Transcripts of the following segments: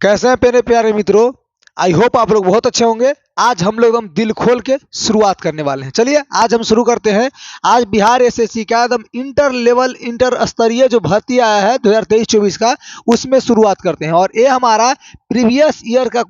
कैसे हैं मेरे प्यारे मित्रों। आई होप आप लोग बहुत अच्छे होंगे। आज हम लोग एकदम दिल खोल के शुरुआत करने वाले हैं। चलिए आज हम शुरू करते हैं। आज बिहार एसएससी का एकदम इंटर लेवल इंटर स्तरीय जो भर्ती आया है 2023-24 का, उसमें शुरुआत करते हैं। और ये हमारा प्रीवियस ईयर का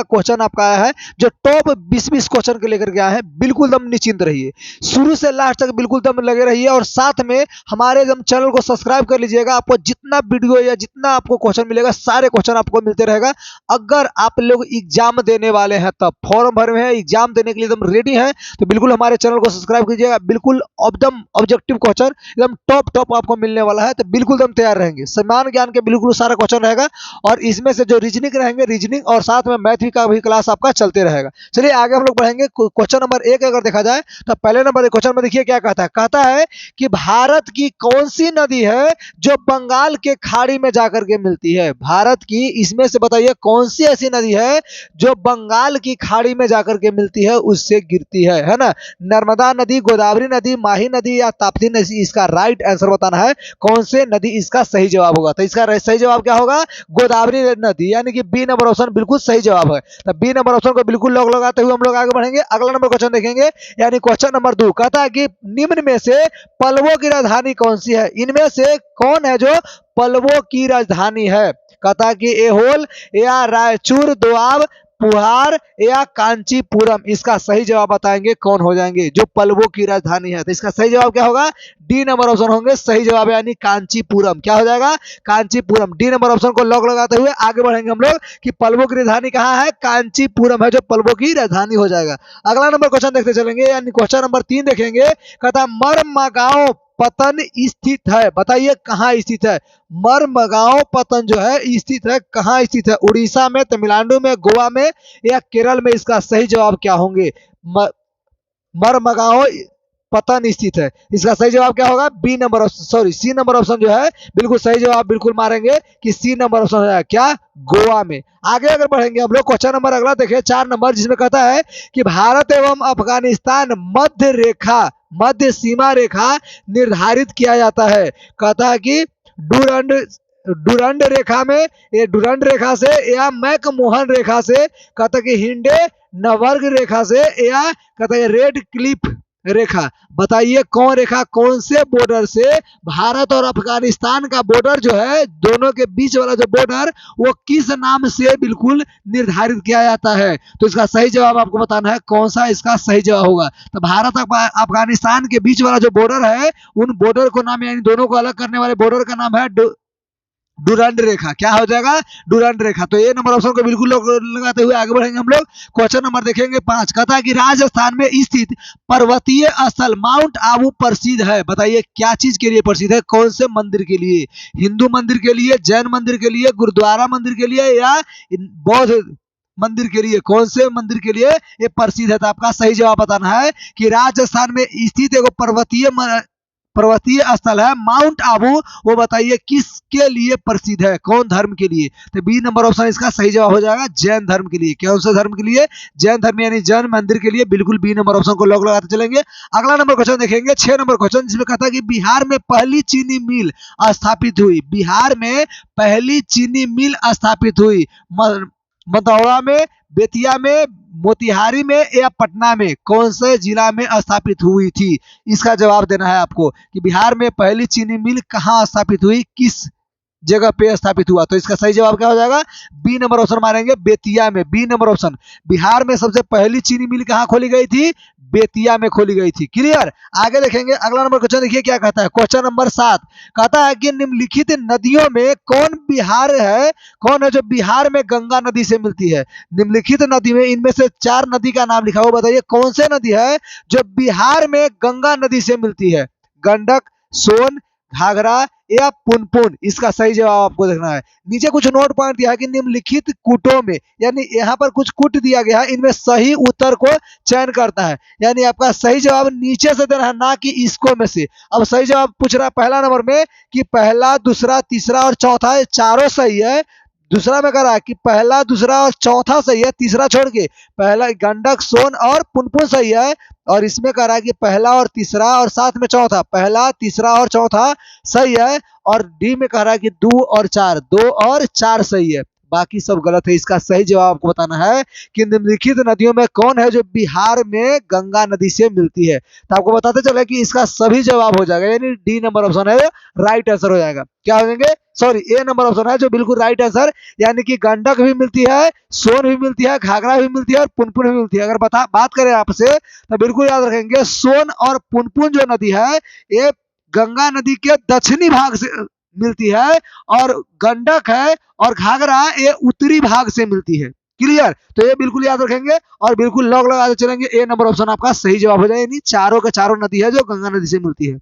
क्वेश्चन आपका आया है, जो टॉप 20 क्वेश्चन के लेकर के आए हैं। बिल्कुल दम निश्चिंत रहिए, शुरू से लास्ट तक बिल्कुल दम लगे रहिए और साथ में हमारे एकदम चैनल को सब्सक्राइब कर लीजिएगा। आपको जितना वीडियो या जितना आपको क्वेश्चन मिलेगा, सारे क्वेश्चन आपको मिलते रहेगा। अगर आप लोग एग्जाम देने वाले हैं, तब फॉर्म भरे हुए हैं, एग्जाम देने के लिए एकदम रेडी हैं, तो बिल्कुल हमारे चैनल को सब्सक्राइब कीजिएगा। बिल्कुल एकदम ऑब्जेक्टिव क्वेश्चन एकदम टॉप आपको मिलने वाला है, तो बिल्कुल एकदम तैयार रहेंगे। समान ज्ञान के बिल्कुल सारा क्वेश्चन रहेगा और इसमें से जो रीजनिंग रहेंगे, रीजनिंग और साथ में मैथ का भी क्लास आपका चलते रहेगा। चलिए आगे हम लोग बढ़ेंगे। क्वेश्चन नंबर 1 अगर देखा जाए तो पहले नंबर क्वेश्चन में देखिए क्या कहता है कि भारत की कौन सी नदी है जो बंगाल के खाड़ी में जाकर के मिलती है। भारत की इसमें से बताइए कौन सी ऐसी नदी है जो बंगाल की खाड़ी में जाकर के मिलती है, उससे गिरती है ना। नर्मदा नदी, गोदावरी नदी, माही नदी या ताप्ती नदी। इसका राइट आंसर बताना है कौन से नदी इसका सही जवाब होगा। तो इसका सही जवाब क्या होगा? गोदावरी नदी, यानी कि बी नंबर ऑप्शन बिल्कुल सही जवाब है। तो बी नंबर ऑप्शन को बिल्कुल लॉक लगाते हुए हम लोग आगे बढ़ेंगे। अगला नंबर क्वेश्चन देखेंगे, यानी क्वेश्चन नंबर 2 कहता है कि निम्न में से पल्लवों की राजधानी कौन सी है। इनमें से कौन है जो पल्लवों की राजधानी है? कहता है कि एहोल या रायचूर, दोआब, पुहार या कांचीपुरम। इसका सही जवाब बताएंगे कौन हो जाएंगे जो पल्लवों की राजधानी है। तो इसका सही जवाब क्या होगा? डी नंबर ऑप्शन होंगे सही जवाब, यानी कांचीपुरम। क्या हो जाएगा? कांचीपुरम। डी नंबर ऑप्शन को लॉक लगाते हुए आगे बढ़ेंगे हम लोग कि पल्लवों की राजधानी कहाँ है? कांचीपुरम है जो पल्लवों की राजधानी हो जाएगा। अगला नंबर क्वेश्चन देखते चलेंगे, यानी क्वेश्चन नंबर 3 देखेंगे। कहता मरमगांव पतन स्थित है, बताइए कहाँ स्थित है। मरमगांव पतन जो है स्थित है, कहाँ स्थित है? उड़ीसा में, तमिलनाडु में, गोवा में या केरल में? इसका सही जवाब क्या होंगे? मरमगांव पतन स्थित है, इसका सही जवाब क्या होगा? B number sorry C number option जो है बिल्कुल सही जवाब बिल्कुल मारेंगे कि सी नंबर ऑप्शन है क्या? गोवा में। आगे अगर बढ़ेंगे हम लोग, क्वेश्चन नंबर अगला देखें 4 नंबर, जिसमें कहता है कि भारत एवं अफगानिस्तान मध्य सीमा रेखा निर्धारित किया जाता है। कहता है कि डुरंड रेखा में, ये डुरंड रेखा से या मैकमोहन रेखा से, कहता है कि हिंडेनबर्ग रेखा से या कहता है रेड क्लिफ रेखा। बताइए कौन रेखा, कौन से बॉर्डर से भारत और अफगानिस्तान का बॉर्डर जो है, दोनों के बीच वाला जो बॉर्डर, वो किस नाम से बिल्कुल निर्धारित किया जाता है? तो इसका सही जवाब आपको बताना है कौन सा इसका सही जवाब होगा। तो भारत अफगानिस्तान के बीच वाला जो बॉर्डर है, उन बॉर्डर को नाम, यानी दोनों को अलग करने वाले बॉर्डर का नाम है डुरंड रेखा। क्या हो जाएगा? डुरंड रेखा। तो ये नंबर ऑप्शन को बिल्कुल लगाते हुए आगे बढ़ेंगे हम लोग। क्वेश्चन नंबर देखेंगे 5, कहता है कि राजस्थान में स्थित पर्वतीय स्थल माउंट आबू प्रसिद्ध है। बताइए क्या चीज के लिए प्रसिद्ध है? कौन से मंदिर के लिए? हिंदू मंदिर के लिए, जैन मंदिर के लिए, गुरुद्वारा मंदिर के लिए या बौद्ध मंदिर के लिए? कौन से मंदिर के लिए ये प्रसिद्ध है? तो आपका सही जवाब बताना है कि राजस्थान में स्थित एक पर्वतीय स्थल है माउंट आबू, वो बताइए किसके लिए प्रसिद्ध है, कौन धर्म के लिए? तो बी नंबर ऑप्शन इसका सही जवाब हो जाएगा जैन धर्म के लिए। कौन सा धर्म के लिए? जैन धर्म, यानी जैन मंदिर के लिए। बिल्कुल बी नंबर ऑप्शन को लॉक लगाते चलेंगे। अगला नंबर क्वेश्चन देखेंगे 6 नंबर क्वेश्चन, जिसमें कहता है कि बिहार में पहली चीनी मिल स्थापित हुई। बिहार में पहली चीनी मिल स्थापित हुई मथुरा में, बेतिया में, मोतिहारी में या पटना में? कौन से जिला में स्थापित हुई थी? इसका जवाब देना है आपको कि बिहार में पहली चीनी मिल कहाँ स्थापित हुई, किस जगह पे स्थापित हुआ। तो इसका सही जवाब क्या हो जाएगा? बी नंबर ऑप्शन मारेंगे, बेतिया में। बी नंबर ऑप्शन, बिहार में सबसे पहली चीनी मिल कहाँ खोली गई थी? बेतिया में खोली गई थी। क्लियर? आगे देखेंगे अगला नंबर क्वेश्चन, देखिए क्या कहता है। क्वेश्चन नंबर 7 कहता है कि निम्नलिखित नदियों में कौन है जो बिहार में गंगा नदी से मिलती है? निम्नलिखित नदी में इनमें से 4 नदी का नाम लिखा हुआ, बताइए कौन से नदी है जो बिहार में गंगा नदी से मिलती है? गंडक, सोन, घाघरा या पुनपुन? इसका सही जवाब आपको देखना है। नीचे कुछ नोट पॉइंट दिया है कि निम्नलिखित कूटों में, यानी यहाँ पर कुछ कूट दिया गया है, इनमें सही उत्तर को चयन करता है। यानी आपका सही जवाब नीचे से देना है, ना कि इसको में से। अब सही जवाब पूछ रहा है पहला नंबर में कि पहला, दूसरा, तीसरा और चौथा चारों सही है। दूसरा में कह रहा है कि पहला, दूसरा और चौथा सही है, तीसरा छोड़ के पहला गंडक, सोन और पुनपुन सही है। और इसमें कह रहा है कि पहला और तीसरा और साथ में चौथा, पहला, तीसरा और चौथा सही है। और डी में कह रहा है कि 2 और 4 सही है। बाकी सब गलत है। इसका सही जवाब आपको बताना है कि निम्नलिखित नदियों में कौन है जो बिहार में गंगा नदी से मिलती है। तो आपको बताते चले कि इसका सभी जवाब हो जाएगा, यानी डी नंबर ऑप्शन है राइट आंसर हो जाएगा। क्या हो जाएंगे, सॉरी ए नंबर ऑप्शन है जो बिल्कुल राइट आंसर, यानी कि गंडक भी मिलती है, सोन भी मिलती है, घाघरा भी मिलती है और पुनपुन भी मिलती है। अगर बात करें आपसे तो बिल्कुल याद रखेंगे सोन और पुनपुन जो नदी है ये गंगा नदी के दक्षिणी भाग से मिलती है, और गंडक है और घाघरा ये उत्तरी भाग से मिलती है। क्लियर, तो ये बिल्कुल याद रखेंगे और बिल्कुल लॉक लगा चलेंगे, ए नंबर ऑप्शन आपका सही जवाब हो जाएगा, यानी चारों के चारों नदी है जो गंगा नदी से मिलती है।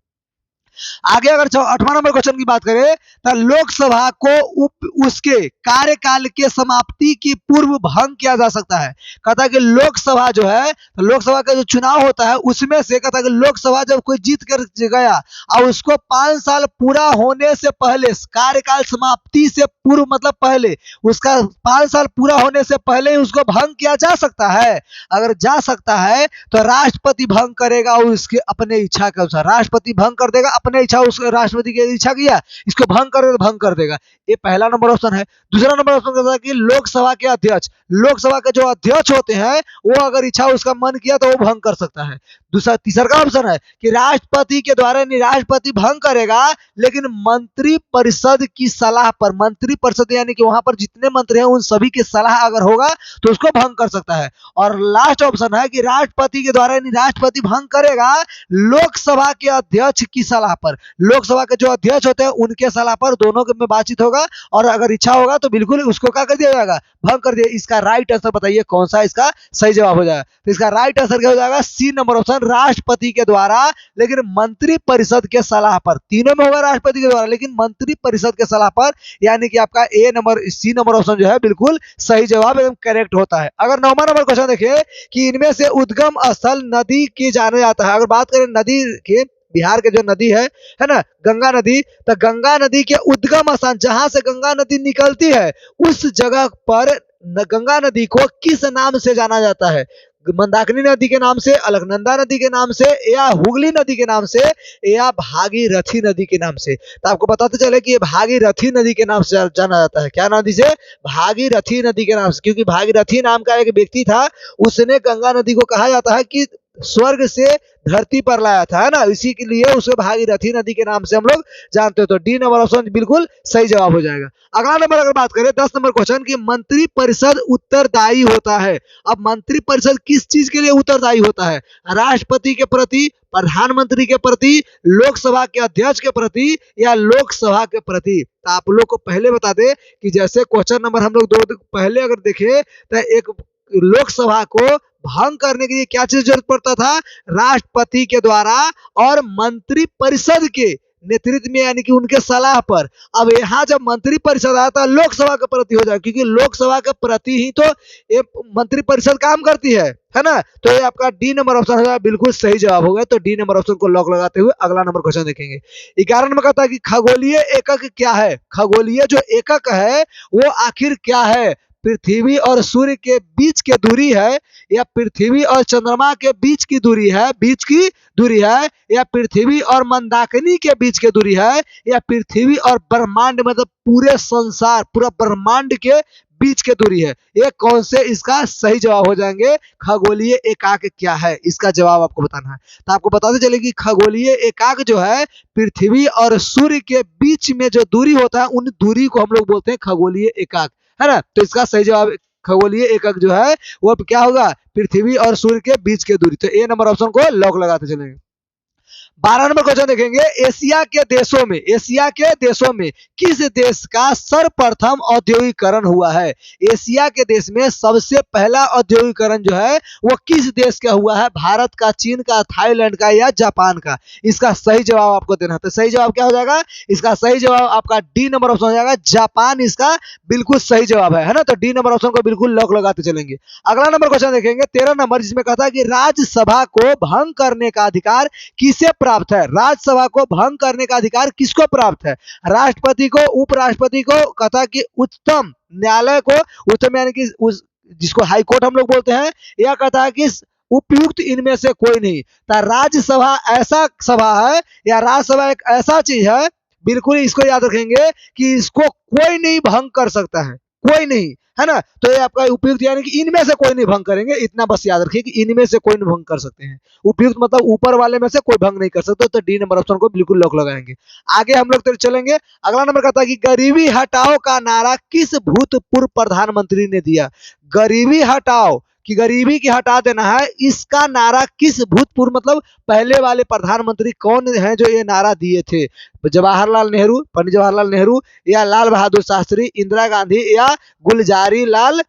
आगे अगर 8वां नंबर क्वेश्चन की बात करें तो लोकसभा को उसके कार्यकाल के समाप्ति की पूर्व भंग किया जा सकता है। कहता है कि लोकसभा जो है, तो लोकसभा का जो चुनाव होता है उसमें से कहता है कि लोकसभा जब कोई जीत कर गया और उसको 5 साल पूरा होने से पहले, कार्यकाल समाप्ति से पूर्व मतलब पहले, उसका 5 साल पूरा होने से पहले ही उसको भंग किया जा सकता है। अगर जा सकता है तो राष्ट्रपति भंग करेगा और उसके अपने इच्छा के अनुसार राष्ट्रपति भंग कर देगा, अपने इच्छा, उसके राष्ट्रपति की इच्छा किया इसको भंग कर भंग कर देगा। ये पहला नंबर ऑप्शन है। दूसरा नंबर ऑप्शन कहता है कि लोकसभा के अध्यक्ष, लोकसभा के जो अध्यक्ष होते हैं वो अगर इच्छा उसका मन किया तो वो भंग कर सकता है। दूसरा तीसरा का ऑप्शन है कि राष्ट्रपति के द्वारा, राष्ट्रपति भंग करेगा लेकिन मंत्री परिषद की सलाह पर, मंत्री परिषद यानी कि वहां पर जितने मंत्री हैं उन सभी की सलाह अगर होगा तो उसको भंग कर सकता है। और लास्ट ऑप्शन है कि राष्ट्रपति के द्वारा, राष्ट्रपति भंग करेगा लोकसभा के अध्यक्ष की सलाह पर, लोकसभा के जो अध्यक्ष होते हैं उनके सलाह पर दोनों में बातचीत होगा और अगर इच्छा होगा तो बिल्कुल उसको क्या कर दिया जाएगा, भंग कर दिया। इसका राइट आंसर बताइए कौन सा इसका सही जवाब हो जाएगा। तो इसका राइट आंसर क्या हो जाएगा, सी नंबर ऑप्शन, राष्ट्रपति के द्वारा लेकिन मंत्री परिषद के सलाह पर। तीनों में होगा राष्ट्रपति के द्वारा लेकिन मंत्री परिषद के सलाह पर, यानी कि आपका ए नंबर, सी नंबर ऑप्शन जो है बिल्कुल सही जवाब एकदम करेक्ट होता है। अगर 9वां नंबर क्वेश्चन देखिए कि इनमें से उद्गम स्थल नदी की जाना जाता है। अगर बात करें नदी के, बिहार के जो नदी है ना गंगा नदी, तो गंगा नदी के उद्गम स्थान जहां से गंगा नदी निकलती है उस जगह पर गंगा नदी को किस नाम से जाना जाता है। मंदाकिनी नदी के नाम से, अलकनंदा नदी के नाम से, या हुगली नदी के नाम से, या भागीरथी नदी के नाम से। तो आपको बताते चले कि ये भागीरथी नदी के नाम से जाना जाता है। क्या नदी से, भागीरथी नदी के नाम से, क्योंकि भागीरथी नाम का एक व्यक्ति था, उसने गंगा नदी को कहा जाता है कि स्वर्ग से धरती पर लाया था, है ना, इसी के लिए उसे भागीरथी नदी के नाम से हम लोग जानते हो। तो डी नंबर ऑप्शन बिल्कुल सही जवाब हो जाएगा। अगला नंबर अगर बात करें 10 नंबर क्वेश्चन की मंत्री परिषद उत्तरदायी होता है। अब मंत्री परिषद किस चीज के लिए उत्तरदायी होता है, राष्ट्रपति के प्रति, प्रधानमंत्री के प्रति, लोकसभा के अध्यक्ष के प्रति, या लोकसभा के प्रति। तो आप लोग को पहले बता दे कि जैसे क्वेश्चन नंबर हम लोग 2 पहले अगर देखें तो एक लोकसभा को भंग करने के लिए क्या चीज जरूरत पड़ता था, राष्ट्रपति के द्वारा और मंत्री परिषद के नेतृत्व में, यानी कि उनके सलाह पर। अब यहाँ जब मंत्री परिषद आया था लोकसभा के प्रति हो जाए, क्योंकि लोकसभा के प्रति ही तो ये मंत्री परिषद काम करती है ना। तो ये आपका डी नंबर ऑप्शन है बिल्कुल सही जवाब होगा। तो डी नंबर ऑप्शन को लॉक लगाते हुए अगला नंबर क्वेश्चन देखेंगे। 11 नंबर कहता है कि खगोलीय एकक क्या है। खगोलीय जो एकक है वो आखिर क्या है, पृथ्वी और सूर्य के बीच की दूरी है, या पृथ्वी और चंद्रमा के बीच की दूरी है, या पृथ्वी और मंदाकिनी के बीच की दूरी है, या पृथ्वी और ब्रह्मांड मतलब पूरे संसार, पूरा ब्रह्मांड के बीच की दूरी है। ये कौन से इसका सही जवाब हो जाएंगे, खगोलीय एकाक क्या है, इसका जवाब आपको बताना है। तो आपको बताते चले कि खगोलीय एकाक जो है पृथ्वी और सूर्य के बीच में जो दूरी होता है उन दूरी को हम लोग बोलते हैं खगोलीय एकाक, है ना। तो इसका सही जवाब खगोलीय एकक जो है वो क्या होगा, पृथ्वी और सूर्य के बीच की दूरी। तो ए नंबर ऑप्शन को लॉक लगाते चलेंगे। 12 नंबर क्वेश्चन देखेंगे, एशिया के देशों में किस देश का सर्वप्रथम औद्योगिकरण हुआ है। एशिया के देश में सबसे पहला औद्योगिकरण जो है वो किस देश का हुआ है, भारत का, चीन का, थाईलैंड का, या जापान का। इसका सही जवाब आपको देना है। तो सही जवाब क्या हो जाएगा, इसका सही जवाब आपका डी नंबर ऑप्शन हो जाएगा, जापान इसका बिल्कुल सही जवाब है ना। तो डी नंबर ऑप्शन को बिल्कुल लॉक लगाते चलेंगे। अगला नंबर क्वेश्चन देखेंगे 13 नंबर, जिसमें कहता है कि राज्यसभा को भंग करने का अधिकार किसे प्राप्त है। राज्यसभा को भंग करने का अधिकार किसको प्राप्त है, राष्ट्रपति को, उपराष्ट्रपति को, कहता कि उच्चतम न्यायालय को, उच्चतम यानी कि जिसको हाई कोर्ट हम लोग बोलते हैं, या कहता है कि उपयुक्त इनमें से कोई नहीं। तो राज्यसभा ऐसा सभा है, या राज्यसभा एक ऐसा चीज है, बिल्कुल इसको याद रखेंगे कि इसको कोई नहीं भंग कर सकता है। कोई नहीं, है ना। तो ये आपका उपयुक्त यानी कि इनमें से कोई नहीं भंग करेंगे, इतना बस याद रखिए कि इनमें से कोई नहीं भंग कर सकते हैं। उपयुक्त मतलब ऊपर वाले में से कोई भंग नहीं कर सकते, तो डी नंबर ऑप्शन को बिल्कुल लॉक लगाएंगे। आगे हम लोग तो चलेंगे। अगला नंबर कहता है कि गरीबी हटाओ का नारा किस भूतपूर्व प्रधानमंत्री ने दिया। गरीबी हटाओ कि गरीबी की हटा देना है, इसका नारा किस भूतपूर्व मतलब पहले वाले प्रधानमंत्री कौन हैं जो ये नारा दिए थे। जवाहरलाल नेहरू, पंडित जवाहरलाल नेहरू, या लाल बहादुर शास्त्री, इंदिरा गांधी, या गुलजारी लाल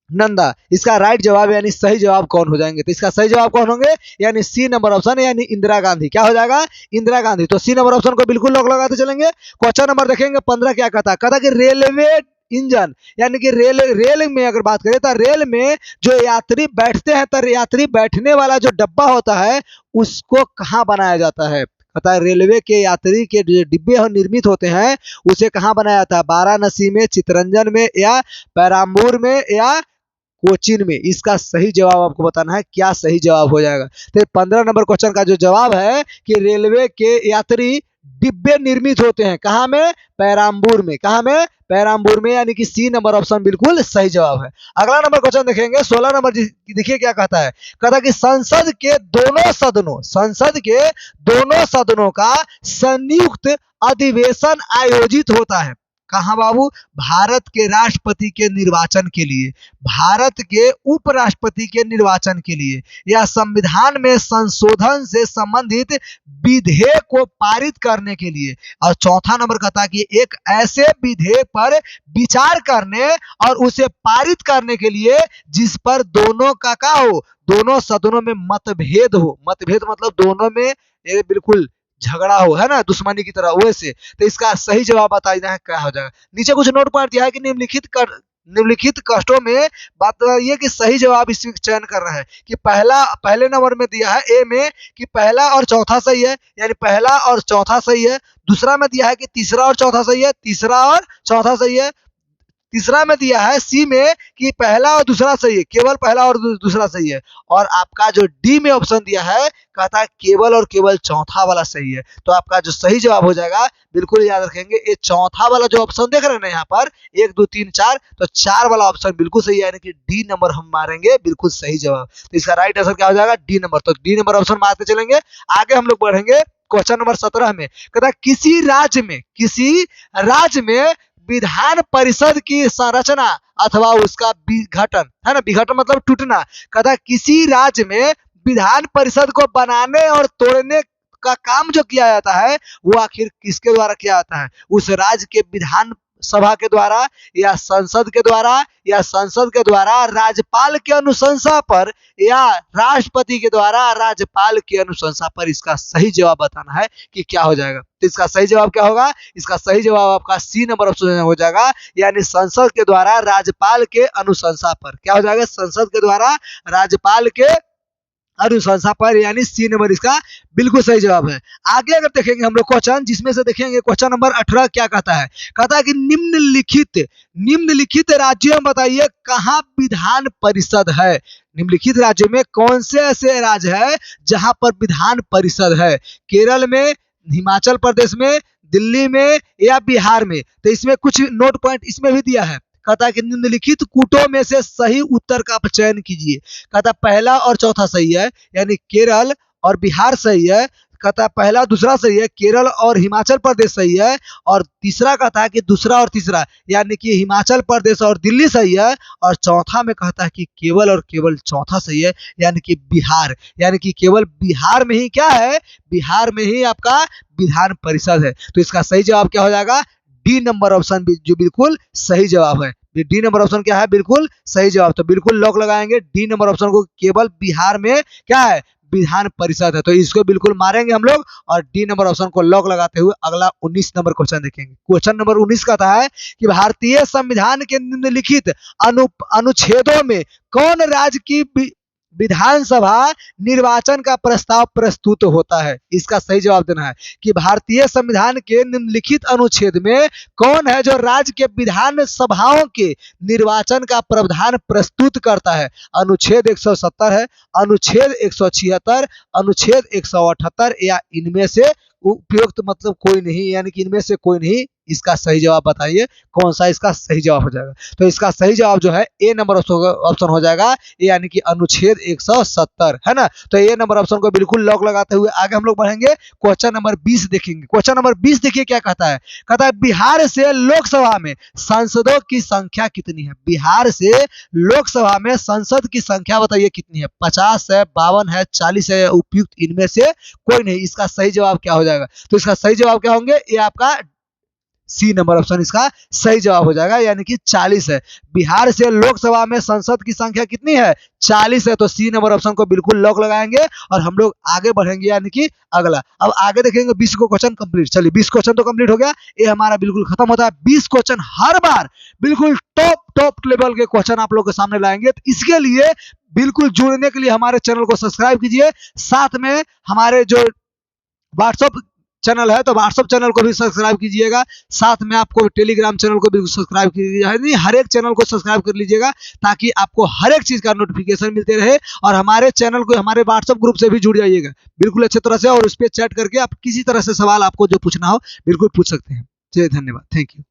नंदा। इसका राइट जवाब यानी सही जवाब कौन हो जाएंगे, तो इसका सही जवाब कौन होंगे, यानी सी नंबर ऑप्शन यानी इंदिरा गांधी। क्या हो जाएगा, इंदिरा गांधी। तो सी नंबर ऑप्शन को बिल्कुल लॉक लगाते चलेंगे। क्वेश्चन नंबर देखेंगे 15 क्या कहता है कि रेलवे इंजन यानी कि रेल में अगर बात करें तो रेल में जो यात्री बैठते हैं तो यात्री बैठने वाला जो डब्बा होता है उसको कहाँ बनाया जाता है। पता है रेलवे के यात्री के जो डिब्बे निर्मित होते हैं उसे कहाँ बनाया जाता है, वाराणसी में, चितरंजन में, या पेराम्बूर में, या कोचीन में। इसका सही जवाब आपको बताना है, क्या सही जवाब हो जाएगा। तो 15 नंबर क्वेश्चन का जो जवाब है कि रेलवे के यात्री डिब्बे निर्मित होते हैं कहाँ में, पेराम्बूर में। कहाँ में, पेराम्बूर में, यानी कि सी नंबर ऑप्शन बिल्कुल सही जवाब है। अगला नंबर क्वेश्चन देखेंगे 16 नंबर। देखिए क्या कहता है, कहता कि संसद के दोनों सदनों का संयुक्त अधिवेशन आयोजित होता है कहाँ बाबू, भारत के राष्ट्रपति के निर्वाचन के लिए, भारत के उपराष्ट्रपति के निर्वाचन के लिए, या संविधान में संशोधन से संबंधित विधेयक को पारित करने के लिए। और चौथा नंबर कहता है कि एक ऐसे विधेयक पर विचार करने और उसे पारित करने के लिए जिस पर दोनों का हो, दोनों सदनों में मतभेद हो। मतभेद मतलब दोनों में बिल्कुल झगड़ा हो, है ना, दुश्मनी की तरह, वैसे। तो इसका सही जवाब बताइए क्या हो जाएगा। नीचे कुछ नोट पॉइंट दिया है कि निम्नलिखित कष्टों में बात ये कि सही जवाब इसमें चयन करना है कि पहले नंबर में दिया है ए में कि पहला और चौथा सही है, यानी पहला और चौथा सही है। दूसरा में दिया है कि तीसरा और चौथा सही है, तीसरा और चौथा सही है। तीसरा में दिया है सी में कि पहला और दूसरा सही है, केवल पहला और दूसरा सही है। और आपका जो डी में ऑप्शन दिया है कहता है केवल और केवल चौथा वाला सही है। तो आपका जो सही जवाब हो जाएगा बिल्कुल याद रखेंगे, ये चौथा वाला जो ऑप्शन देख रहे हैं ना यहाँ पर 1 2 3 4, तो 4 वाला ऑप्शन बिल्कुल सही है, यानी कि डी नंबर हम मारेंगे बिल्कुल सही जवाब। तो इसका राइट आंसर क्या हो जाएगा, डी नंबर। तो डी नंबर ऑप्शन मारते चलेंगे। आगे हम लोग बढ़ेंगे क्वेश्चन नंबर 17 में। कहता है किसी राज्य में विधान परिषद की संरचना अथवा उसका विघटन, है ना, विघटन मतलब टूटना। कहता है किसी राज्य में विधान परिषद को बनाने और तोड़ने का काम जो किया जाता है वो आखिर किसके द्वारा किया जाता है, उस राज्य के विधान सभा के द्वारा, या संसद के द्वारा, या संसद के द्वारा राज्यपाल की अनुशंसा पर, या राष्ट्रपति के द्वारा राज्यपाल की अनुशंसा पर। इसका सही जवाब बताना है कि क्या हो जाएगा। तो इसका सही जवाब क्या होगा, इसका सही जवाब आपका सी नंबर ऑप्शन हो जाएगा, यानी संसद के द्वारा राज्यपाल के अनुशंसा पर। क्या हो जाएगा, संसद के द्वारा राज्यपाल के अनुशंसा पर, यानी सी नंबर इसका बिल्कुल सही जवाब है। आगे अगर देखेंगे हम लोग क्वेश्चन, जिसमें से देखेंगे क्वेश्चन नंबर 18 क्या कहता है। कहता है कि निम्नलिखित राज्यों में बताइए कहाँ विधान परिषद है। निम्नलिखित राज्यों में कौन से ऐसे राज्य है जहां पर विधान परिषद है। केरल में, हिमाचल प्रदेश में, दिल्ली में, या बिहार में। तो इसमें कुछ नोट पॉइंट इसमें भी दिया है। कहता है कि निम्नलिखित कूटों में से सही उत्तर का चयन कीजिए। कहता है पहला और चौथा सही है, यानी केरल और बिहार सही है। कहता है पहला दूसरा सही है, केरल और हिमाचल प्रदेश सही है। और तीसरा कहता है कि दूसरा और तीसरा, यानी कि हिमाचल प्रदेश और दिल्ली सही है। और चौथा में कहता है कि केवल और केवल चौथा सही है, यानी कि बिहार, यानी कि केवल बिहार में ही क्या है, बिहार में ही आपका विधान परिषद है। तो इसका सही जवाब क्या हो जाएगा, डी नंबर ऑप्शन जो बिल्कुल सही जवाब है। डी नंबर ऑप्शन क्या है, बिल्कुल सही जवाब। तो बिल्कुल लॉक लगाएंगे डी नंबर ऑप्शन को, केवल बिहार में क्या है, विधान परिषद है। तो इसको बिल्कुल मारेंगे हम लोग और डी नंबर ऑप्शन को लॉक लगाते हुए अगला 19 नंबर क्वेश्चन देखेंगे। क्वेश्चन नंबर 19 कहता है कि भारतीय संविधान के निम्नलिखित अनुच्छेदों में कौन राज्य की विधानसभा निर्वाचन का प्रस्ताव प्रस्तुत होता है। इसका सही जवाब देना है कि भारतीय संविधान के निम्नलिखित अनुच्छेद में कौन है जो राज्य के विधान सभाओं के निर्वाचन का प्रावधान प्रस्तुत करता है। अनुच्छेद 170 है, अनुच्छेद 176, अनुच्छेद 178, या इनमें से उपयुक्त मतलब कोई नहीं, यानी कि इनमें से कोई नहीं। इसका सही जवाब बताइए कौन सा इसका सही जवाब हो जाएगा। तो इसका सही जवाब जो है ए नंबर ऑप्शन हो जाएगा, यानी कि अनुच्छेद 170 है ना। तो ए नंबर ऑप्शन को बिल्कुल लॉक लगाते हुए आगे हम लोग बढ़ेंगे। क्वेश्चन नंबर 20 देखेंगे। क्वेश्चन नंबर 20 देखिए क्या कहता है। कहता है बिहार से लोकसभा में सांसदों की संख्या कितनी है। बिहार से लोकसभा में संसद की संख्या बताइए कितनी है। 50 है, 52 है, 40 है, उपयुक्त इनमें से कोई नहीं। इसका सही जवाब क्या हो जाएगा। तो इसका सही जवाब क्या होंगे, ये आपका सी नंबर ऑप्शन इसका सही जवाब हो जाएगा, यानी कि 40 है। बिहार से लोकसभा में संसद की संख्या कितनी है, 40 है। तो सी नंबर ऑप्शन को बिल्कुल लॉक लगाएंगे और हम लोग आगे बढ़ेंगे, यानी कि अगला। अब आगे देखेंगे 20 को क्वेश्चन कंप्लीट। चलिए 20 क्वेश्चन तो कंप्लीट हो गया, ये हमारा बिल्कुल खत्म होता है। 20 क्वेश्चन हर बार बिल्कुल टॉप लेवल के क्वेश्चन आप लोग के सामने लाएंगे। तो इसके लिए बिल्कुल जुड़ने के लिए हमारे चैनल को सब्सक्राइब कीजिए, साथ में हमारे जो व्हाट्सअप चैनल है तो व्हाट्सअप चैनल को भी सब्सक्राइब कीजिएगा, साथ में आपको टेलीग्राम चैनल को भी सब्सक्राइब कीजिए। हर एक चैनल को सब्सक्राइब कर लीजिएगा ताकि आपको हर एक चीज का नोटिफिकेशन मिलते रहे। और हमारे चैनल को हमारे व्हाट्सअप ग्रुप से भी जुड़ जाइएगा बिल्कुल अच्छी तरह से, और उस पर चैट करके आप किसी तरह से सवाल आपको जो पूछना हो बिल्कुल पूछ सकते हैं। चलिए धन्यवाद, थैंक यू।